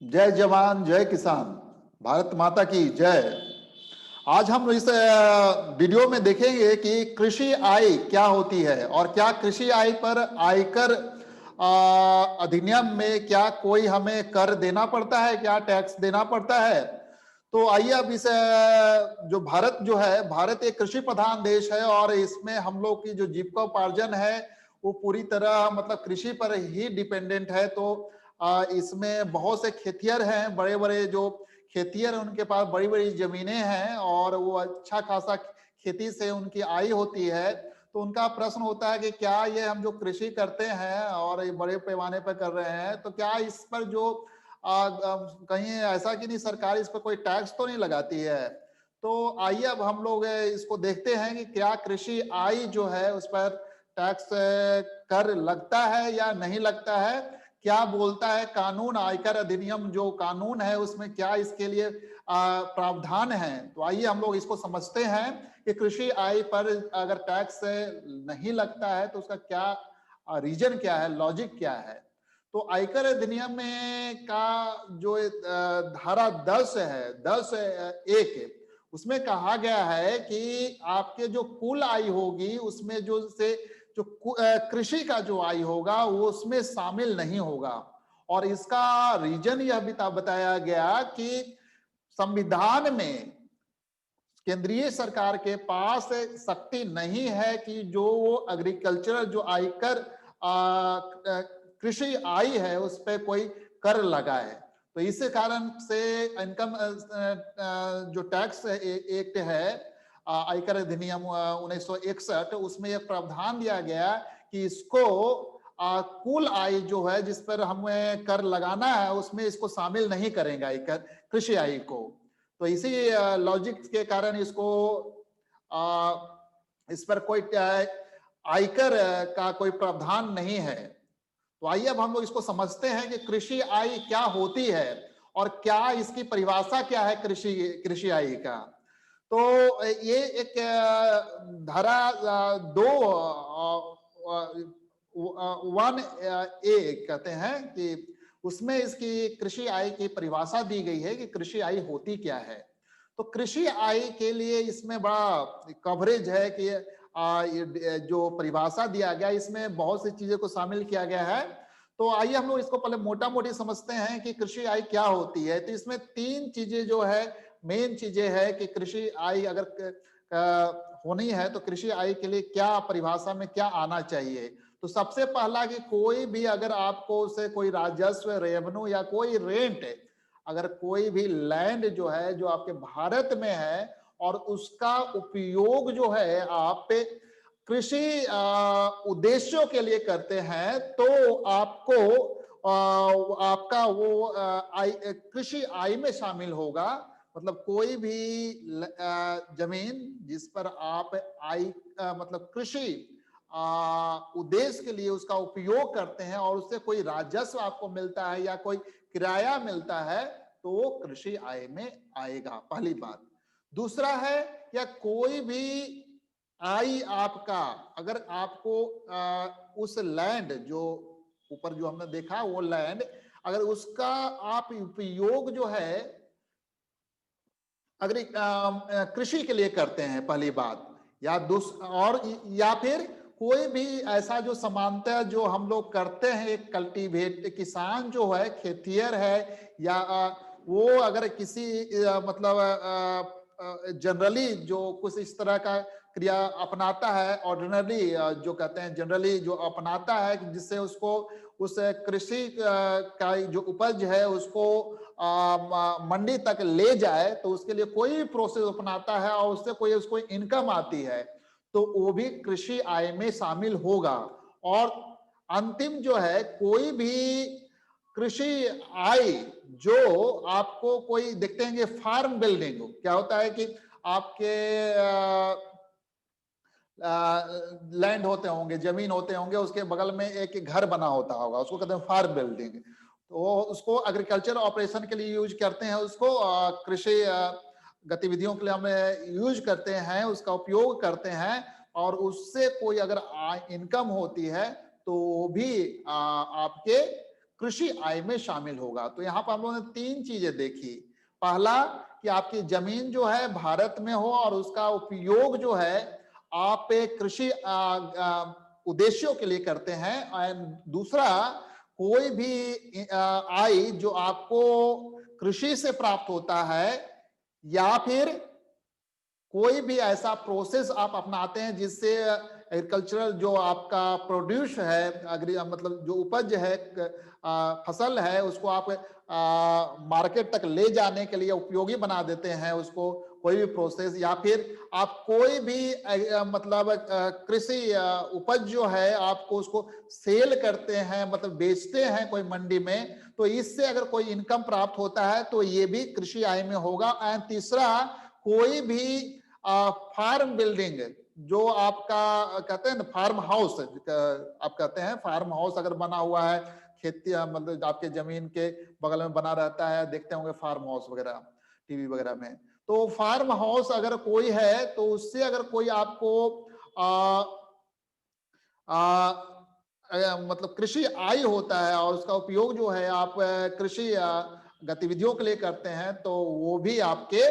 जय जवान जय किसान, भारत माता की जय। आज हम इस वीडियो में देखेंगे कि कृषि आय क्या होती है और क्या कृषि आय पर आयकर अधिनियम में क्या कोई हमें कर देना पड़ता है, क्या टैक्स देना पड़ता है। तो आइए अब इस जो भारत जो है, भारत एक कृषि प्रधान देश है और इसमें हम लोग की जो जीविकोपार्जन है वो पूरी तरह मतलब कृषि पर ही डिपेंडेंट है। तो इसमें बहुत से खेतिहर हैं, बड़े बड़े जो खेतिहर हैं उनके पास बड़ी बड़ी जमीनें हैं और वो अच्छा खासा खेती से उनकी आय होती है। तो उनका प्रश्न होता है कि क्या ये हम जो कृषि करते हैं और ये बड़े पैमाने पर कर रहे हैं तो क्या इस पर जो कहीं ऐसा कि नहीं सरकार इस पर कोई टैक्स तो नहीं लगाती है। तो आइए अब हम लोग इसको देखते हैं कि क्या कृषि आय जो है उस पर टैक्स कर लगता है या नहीं लगता है। क्या बोलता है कानून, आयकर अधिनियम जो कानून है उसमें क्या इसके लिए प्रावधान है। तो आइए हम लोग इसको समझते हैं कि कृषि आय पर अगर टैक्स नहीं लगता है तो उसका क्या रीजन क्या है, लॉजिक क्या है। तो आयकर अधिनियम में का जो धारा 10 है, 10(1) उसमें कहा गया है कि आपके जो कुल आय होगी उसमें जो से जो कृषि का जो आय होगा वो उसमें शामिल नहीं होगा। और इसका रीजन यह भी बताया गया कि संविधान में केंद्रीय सरकार के पास शक्ति नहीं है कि जो वो एग्रीकल्चरल जो आयकर कृषि आय है उस पर कोई कर लगाए। तो इस कारण से इनकम जो टैक्स एक्ट है, आयकर अधिनियम 1961, उसमें एक प्रावधान दिया गया कि इसको कुल आय जो है जिस पर हमें कर लगाना है उसमें इसको शामिल नहीं करेंगे आयकर कृषि आय को। तो इसी लॉजिक के कारण इसको आ, इस पर कोई आयकर का कोई प्रावधान नहीं है। तो आइए अब हम लोग इसको समझते हैं कि कृषि आय क्या होती है और क्या इसकी परिभाषा क्या है कृषि कृषि आय का। तो ये एक धारा 1(a) कहते हैं कि उसमें इसकी कृषि आय की परिभाषा दी गई है कि कृषि आय होती क्या है। तो कृषि आय के लिए इसमें बड़ा कवरेज है कि ये जो परिभाषा दिया गया इसमें बहुत सी चीजों को शामिल किया गया है। तो आइए हम लोग इसको पहले मोटा मोटी समझते हैं कि कृषि आय क्या होती है। तो इसमें तीन चीजें जो है, मेन चीजें है कि कृषि आय अगर होनी है तो कृषि आय के लिए क्या परिभाषा में क्या आना चाहिए। तो सबसे पहला कि कोई भी अगर आपको उसे कोई राजस्व, रेवेन्यू या कोई रेंट, अगर कोई भी लैंड जो है जो आपके भारत में है और उसका उपयोग जो है आप कृषि उद्देश्यों के लिए करते हैं तो आपको आपका वो आय कृषि आय में शामिल होगा। मतलब कोई भी जमीन जिस पर आप आय मतलब कृषि उद्देश्य के लिए उसका उपयोग करते हैं और उससे कोई राजस्व आपको मिलता है या कोई किराया मिलता है तो वो कृषि आय में आएगा, पहली बात। दूसरा है या कोई भी आय आपका, अगर आपको उस लैंड जो ऊपर जो हमने देखा वो लैंड, अगर उसका आप उपयोग जो है अगर कृषि के लिए करते हैं, पहली बात। या और या फिर कोई भी ऐसा जो समानता जो हम लोग करते हैं, एक कल्टीवेट किसान जो है, खेतिहर है या वो अगर किसी मतलब जनरली जो कुछ इस तरह का क्रिया अपनाता है, ऑर्डिनरी जो कहते हैं जनरली जो अपनाता है जिससे उसको उस कृषि का जो उपज है उसको मंडी तक ले जाए, तो उसके लिए कोई भी प्रोसेस अपनाता है और उससे कोई उसको इनकम आती है तो वो भी कृषि आय में शामिल होगा। और अंतिम जो है कोई भी कृषि आय जो आपको कोई देखते हैं कि फार्म बिल्डिंग क्या होता है कि आपके लैंड होते होंगे, जमीन होते होंगे, उसके बगल में एक घर बना होता होगा, उसको कहते हैं फार्म बिल्डिंग। तो उसको एग्रीकल्चर ऑपरेशन के लिए यूज करते हैं, उसको कृषि गतिविधियों के लिए हम यूज करते हैं, उसका उपयोग करते हैं और उससे कोई अगर इनकम होती है तो वो भी आपके कृषि आय में शामिल होगा। तो यहाँ पर हम लोगों ने तीन चीजें देखी। पहला कि आपकी जमीन जो है भारत में हो और उसका उपयोग जो है आप कृषि उद्देश्यों के लिए करते हैं। एंड दूसरा, कोई भी आय जो आपको कृषि से प्राप्त होता है या फिर कोई भी ऐसा प्रोसेस आप अपनाते हैं जिससे एग्रीकल्चरल जो आपका प्रोड्यूस है, मतलब जो उपज है, फसल है, उसको आप मार्केट तक ले जाने के लिए उपयोगी बना देते हैं उसको, कोई भी प्रोसेस, या फिर आप कोई भी मतलब कृषि उपज जो है आपको उसको सेल करते हैं, मतलब बेचते हैं कोई मंडी में, तो इससे अगर कोई इनकम प्राप्त होता है तो ये भी कृषि आय में होगा। एंड तीसरा, कोई भी फार्म बिल्डिंग जो आपका कहते हैं ना फार्म हाउस, आप कहते हैं फार्म हाउस अगर बना हुआ है खेती, मतलब आपके जमीन के बगल में बना रहता है, देखते होंगे फार्म हाउस वगैरह टीवी वगैरह में। तो फार्म हाउस अगर कोई है तो उससे अगर कोई आपको आ, मतलब कृषि आय होता है और उसका उपयोग जो है आप कृषि गतिविधियों के लिए करते हैं, तो वो भी आपके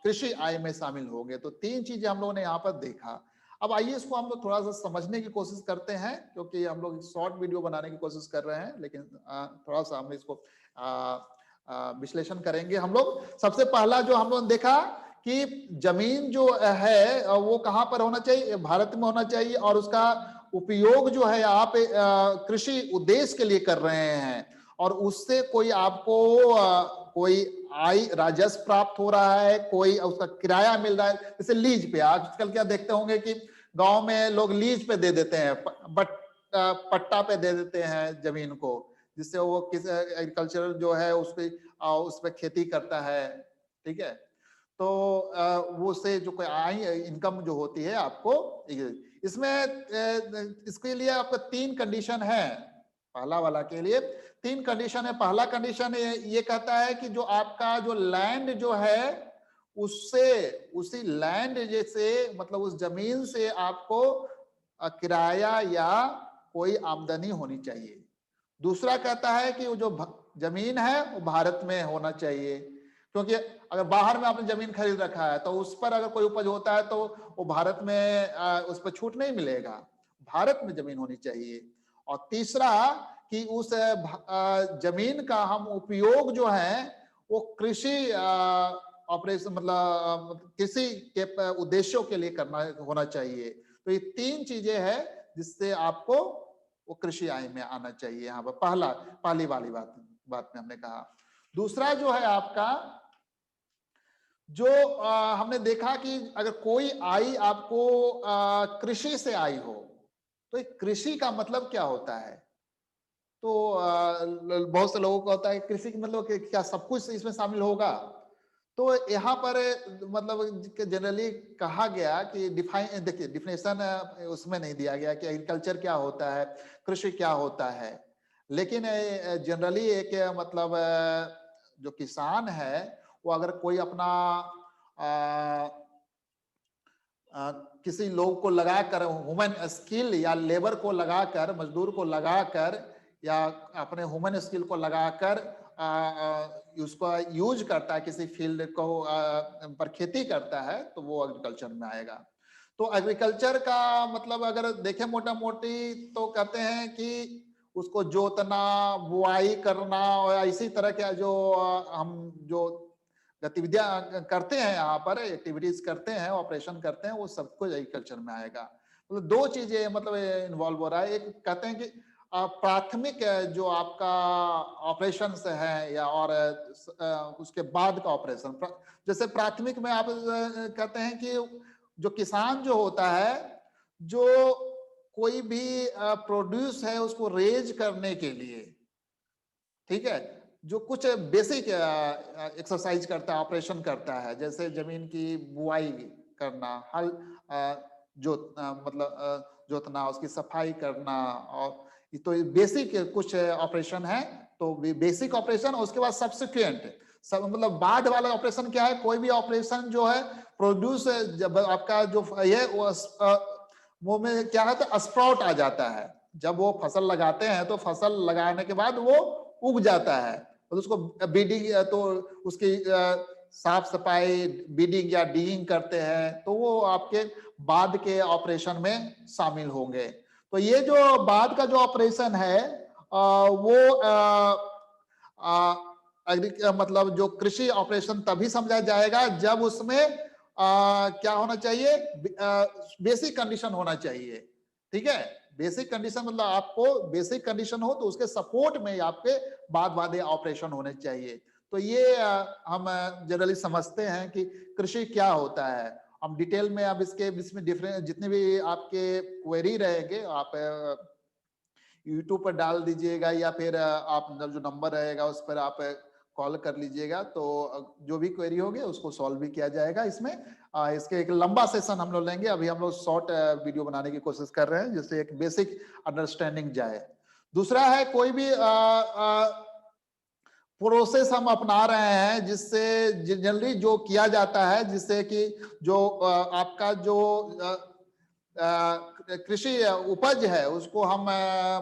कृषि आय में शामिल होंगे। तो तीन चीजें हम लोगों ने यहाँ पर देखा। अब आइए इसको हम लोग थोड़ा सा समझने की कोशिश करते हैं, क्योंकि हम लोग शॉर्ट वीडियो बनाने की कोशिश कर रहे हैं, लेकिन थोड़ा सा हम इसको विश्लेषण करेंगे हम लोग। सबसे पहला जो हम लोगों ने देखा कि जमीन जो है वो कहाँ पर होना चाहिए, भारत में होना चाहिए, और उसका उपयोग जो है आप कृषि उद्देश्य के लिए कर रहे हैं, और उससे कोई आपको कोई आय राजस्व प्राप्त हो रहा है, कोई उसका किराया मिल रहा है, जैसे लीज पे। आजकल क्या देखते होंगे कि गांव में लोग लीज पे दे देते हैं, बट पट्टा पे दे देते हैं जमीन को, जिससे वो किस एग्रीकल्चर जो है उस पे खेती करता है, ठीक है। तो वो से जो कोई आय इनकम जो होती है आपको, इसमें इसके लिए आपका तीन कंडीशन है। पहला वाला के लिए तीन कंडीशन है। पहला कंडीशन ये कहता है कि जो आपका जो लैंड जो है उससे, उसी लैंड जैसे मतलब उस जमीन से आपको किराया या कोई आमदनी होनी चाहिए। दूसरा कहता है कि वो जो जमीन है वो भारत में होना चाहिए, क्योंकि अगर बाहर में आपने जमीन खरीद रखा है तो उस पर अगर कोई उपज होता है तो वो भारत में उस पर छूट नहीं मिलेगा, भारत में जमीन होनी चाहिए। और तीसरा कि उस जमीन का हम उपयोग जो है वो कृषि ऑपरेशन मतलब कृषि के उद्देश्यों के लिए करना होना चाहिए। तो ये तीन चीजें हैं जिससे आपको वो कृषि आय में आना चाहिए। यहाँ पर पहली वाली बात में हमने कहा। दूसरा जो है आपका, जो हमने देखा कि अगर कोई आय आपको कृषि से आई हो, तो एक कृषि का मतलब क्या होता है? तो बहुत से लोगों को होता है कृषि का मतलब क्या सब कुछ इसमें शामिल होगा? तो यहाँ पर मतलब जनरली कहा गया कि डिफाइन, देखिए डिफिनेशन उसमें नहीं दिया गया कि एग्रीकल्चर क्या होता है, कृषि क्या होता है, लेकिन जनरली एक मतलब जो किसान है वो अगर कोई अपना किसी लोग को लगाकर, ह्यूमन स्किल या लेबर को लगाकर, मजदूर को लगाकर या अपने ह्यूमन स्किल को लगाकर उसको यूज करता है, किसी फील्ड को पर खेती करता है, तो वो एग्रीकल्चर में आएगा। तो एग्रीकल्चर का मतलब अगर देखें मोटा मोटी तो कहते हैं कि उसको जोतना, बुआई करना और इसी तरह के जो हम जो गतिविधियां करते हैं, यहाँ पर एक्टिविटीज करते हैं, ऑपरेशन करते हैं, वो सब कुछ एग्रीकल्चर में आएगा। मतलब दो चीजें मतलब इन्वॉल्व हो रहा है। एक कहते हैं कि प्राथमिक जो आपका ऑपरेशन है या और उसके बाद का ऑपरेशन, जैसे प्राथमिक में आप कहते हैं कि जो किसान जो होता है, जो कोई भी प्रोड्यूस है उसको रेज करने के लिए, ठीक है, जो कुछ बेसिक एक्सरसाइज करता है, ऑपरेशन करता है, जैसे जमीन की बुआई करना, हल जोतना, उसकी सफाई करना, और तो बेसिक कुछ ऑपरेशन है। तो बेसिक ऑपरेशन, उसके बाद सब्सिक्वेंट सब मतलब बाद वाला ऑपरेशन क्या है, कोई भी ऑपरेशन जो है प्रोड्यूस, जब आपका जो ये वो में क्या है तो स्प्राउट आ जाता है, जब वो फसल लगाते हैं तो फसल लगाने के बाद वो उग जाता है, तो उसको बीडिंग, तो उसकी साफ सफाई, बीडिंग या डीइंग करते हैं, तो वो आपके बाद के ऑपरेशन में शामिल होंगे। तो ये जो बाद का जो ऑपरेशन है वो मतलब जो कृषि ऑपरेशन तभी समझा जाएगा जब उसमें क्या होना चाहिए, बेसिक कंडीशन होना चाहिए। ठीक है, बेसिक कंडीशन मतलब आपको बेसिक कंडीशन हो तो उसके सपोर्ट में आपके बाद वादे ऑपरेशन होने चाहिए। तो ये हम जनरली समझते हैं कि कृषि क्या होता है। हम डिटेल में अब इसमें डिफरेंट जितने भी आपके क्वेरी रहेंगे आप यूट्यूब पर डाल दीजिएगा या फिर आप जो नंबर रहेगा उस पर आप कॉल कर लीजिएगा, तो जो भी क्वेरी होगी उसको सॉल्व भी किया जाएगा। इसमें इसके एक लंबा सेशन हम लोग लेंगे, अभी हम लोग शॉर्ट वीडियो बनाने की कोशिश कर रहे हैं जिससे एक बेसिक अंडरस्टैंडिंग जाए। दूसरा है कोई भी प्रोसेस हम अपना रहे हैं जिससे जनरली जो किया जाता है जिससे कि जो आपका जो कृषि उपज है उसको हम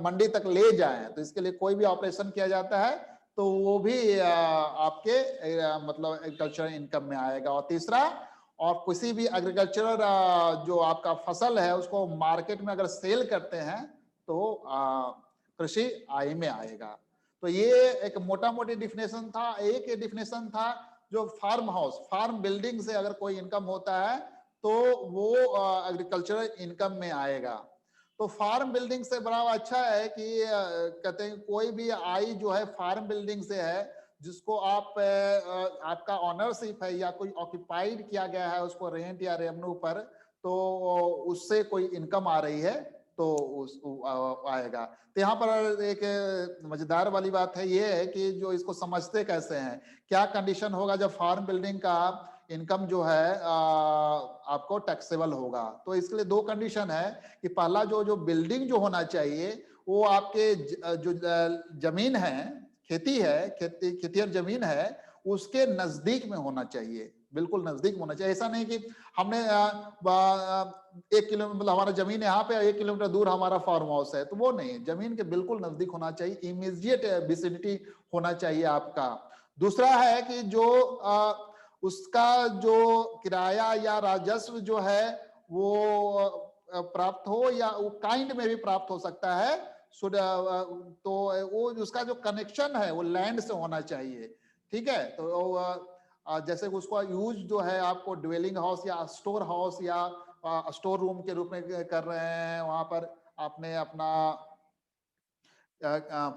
मंडी तक ले जाएं, तो इसके लिए कोई भी ऑपरेशन किया जाता है तो वो भी आपके मतलब एग्रीकल्चर इनकम में आएगा। और तीसरा, और किसी भी एग्रीकल्चरल जो आपका फसल है उसको मार्केट में अगर सेल करते हैं तो कृषि आय में आएगा। तो ये एक मोटा मोटी डिफिनेशन था। एक डिफिनेशन था जो फार्म हाउस, फार्म बिल्डिंग से अगर कोई इनकम होता है तो वो एग्रीकल्चरल इनकम में आएगा। तो फार्म बिल्डिंग से बड़ा अच्छा है कि कहते हैं कोई भी आय जो है फार्म बिल्डिंग से है जिसको आप आपका ऑनरशिप है या कोई ऑक्यूपाइड किया गया है उसको रेंट या रेवेन्यू पर, तो उससे कोई इनकम आ रही है तो उस आएगा। तो यहाँ पर एक मजेदार वाली बात है ये है कि जो इसको समझते कैसे हैं, क्या कंडीशन होगा जब फार्म बिल्डिंग का इनकम जो है आपको टैक्सेबल होगा। तो इसके लिए दो कंडीशन है कि पहला जो बिल्डिंग जो होना चाहिए वो आपके जो जमीन है, खेती है, खेतियर जमीन है उसके नजदीक में होना चाहिए, बिल्कुल नजदीक होना चाहिए। ऐसा नहीं कि हमने 1 किलोमीटर मतलब हमारा जमीन यहाँ पे 1 किलोमीटर दूर हमारा फार्म हाउस है, तो वो नहीं, जमीन के बिल्कुल नजदीक होना चाहिए, इमीडिएट विसिनिटी होना चाहिए आपका। दूसरा है कि जो उसका जो किराया या राजस्व जो है वो प्राप्त हो या वो काइंड में भी प्राप्त हो सकता है। तो वो उसका जो कनेक्शन है वो लैंड से होना चाहिए। ठीक है, तो जैसे उसको यूज जो है आपको ड्वेलिंग हाउस या स्टोर हाउस या स्टोर रूम के रूप में कर रहे हैं, वहां पर आपने अपना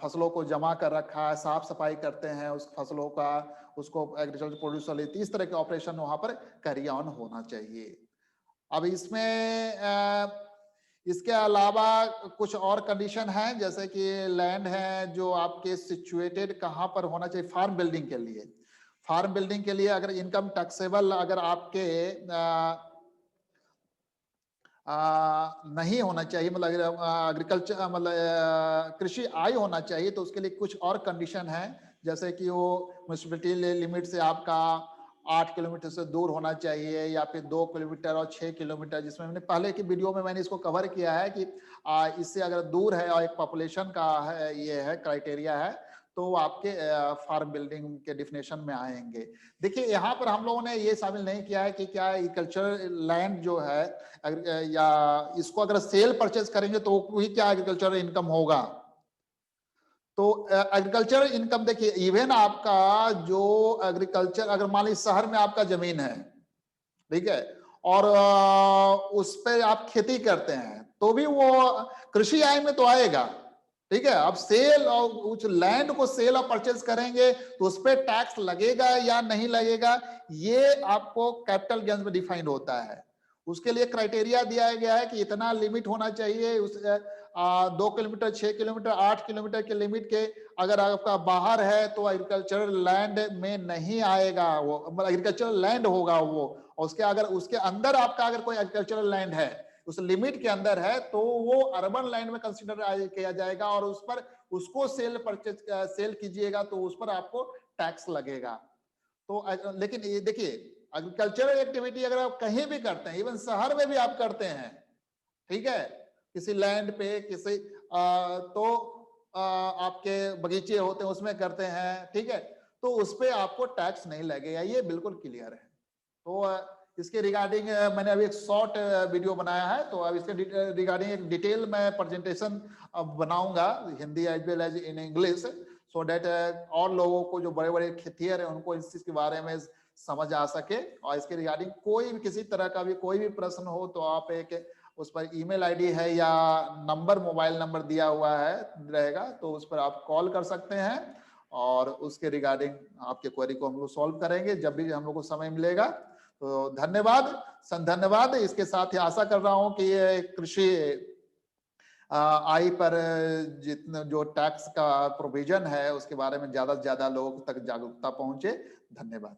फसलों को जमा कर रखा है, साफ सफाई करते हैं उस फसलों का, उसको एग्रीकल्चर प्रोड्यूस वाले, इस तरह के ऑपरेशन वहां पर कैरी ऑन होना चाहिए। अब इसमें इसके अलावा कुछ और कंडीशन है जैसे कि लैंड है जो आपके सिचुएटेड कहाँ पर होना चाहिए फार्म बिल्डिंग के लिए। फार्म बिल्डिंग के लिए अगर इनकम टैक्सेबल अगर आपके नहीं होना चाहिए, मतलब एग्रीकल्चर मतलब कृषि आय होना चाहिए, तो उसके लिए कुछ और कंडीशन है जैसे कि वो म्यूनिसिपैलिटी लिमिट से आपका 8 किलोमीटर से दूर होना चाहिए या फिर 2 किलोमीटर और 6 किलोमीटर, जिसमें मैंने पहले की वीडियो में मैंने इसको कवर किया है कि इससे अगर दूर है और एक पॉपुलेशन का है ये है क्राइटेरिया है तो आपके फार्म बिल्डिंग के डिफिनेशन में आएंगे। देखिए यहाँ पर हम लोगों ने ये शामिल नहीं किया है कि क्या एग्रीकल्चर लैंड जो है या इसको अगर सेल परचेज करेंगे तो वही क्या एग्रीकल्चर इनकम होगा। तो एग्रीकल्चर इनकम देखिए, इवन आपका जो एग्रीकल्चर अगर मान लीजिए शहर में आपका जमीन है, ठीक है, और उस पे आप खेती करते हैं तो भी वो कृषि आय में तो आएगा। ठीक है, अब सेल और उस लैंड को सेल और परचेज करेंगे तो उस पर टैक्स लगेगा या नहीं लगेगा, ये आपको कैपिटल गेन्स में डिफाइंड होता है। उसके लिए क्राइटेरिया दिया गया है कि इतना लिमिट होना चाहिए, उस 2 किलोमीटर, 6 किलोमीटर, 8 किलोमीटर के लिमिट के अगर आपका बाहर है तो एग्रीकल्चरल लैंड में नहीं आएगा, वो मतलब एग्रीकल्चरल लैंड होगा वो। और उसके अगर उसके अंदर आपका अगर कोई एग्रीकल्चरल लैंड है उस लिमिट के अंदर है तो वो अर्बन लैंड में कंसीडर किया जाएगा और उस पर उसको सेल परचेज सेल कीजिएगा तो उस पर आपको टैक्स लगेगा। तो लेकिन ये देखिए एग्रीकल्चरल एक्टिविटी अगर आप कहीं भी करते हैं, इवन शहर में भी आप करते हैं, ठीक है, किसी लैंड पे किसी तो आपके बगीचे होते हैं उसमें करते हैं, ठीक है, तो उस पे आपको टैक्स नहीं लगेगा, ये बिल्कुल क्लियर है। तो इसके रिगार्डिंग मैंने अभी एक शॉर्ट वीडियो बनाया है, तो अब इसके रिगार्डिंग एक डिटेल मैं प्रेजेंटेशन अब बनाऊंगा Hindi as well as in English, so that और लोगों को जो बड़े बड़े खेतिहर हैं उनको इस चीज के बारे में समझ आ सके। और इसके रिगार्डिंग कोई भी किसी तरह का भी कोई भी प्रश्न हो तो आप एक उस पर ईमेल आईडी है या नंबर मोबाइल नंबर दिया हुआ है रहेगा, तो उस पर आप कॉल कर सकते हैं और उसके रिगार्डिंग आपके क्वेरी को हम लोग सॉल्व करेंगे जब भी हम लोग को समय मिलेगा। तो धन्यवाद, धन्यवाद। इसके साथ ही आशा कर रहा हूं कि ये कृषि आई पर जितना जो टैक्स का प्रोविजन है उसके बारे में ज्यादा से ज्यादा लोगों तक जागरूकता पहुंचे। धन्यवाद।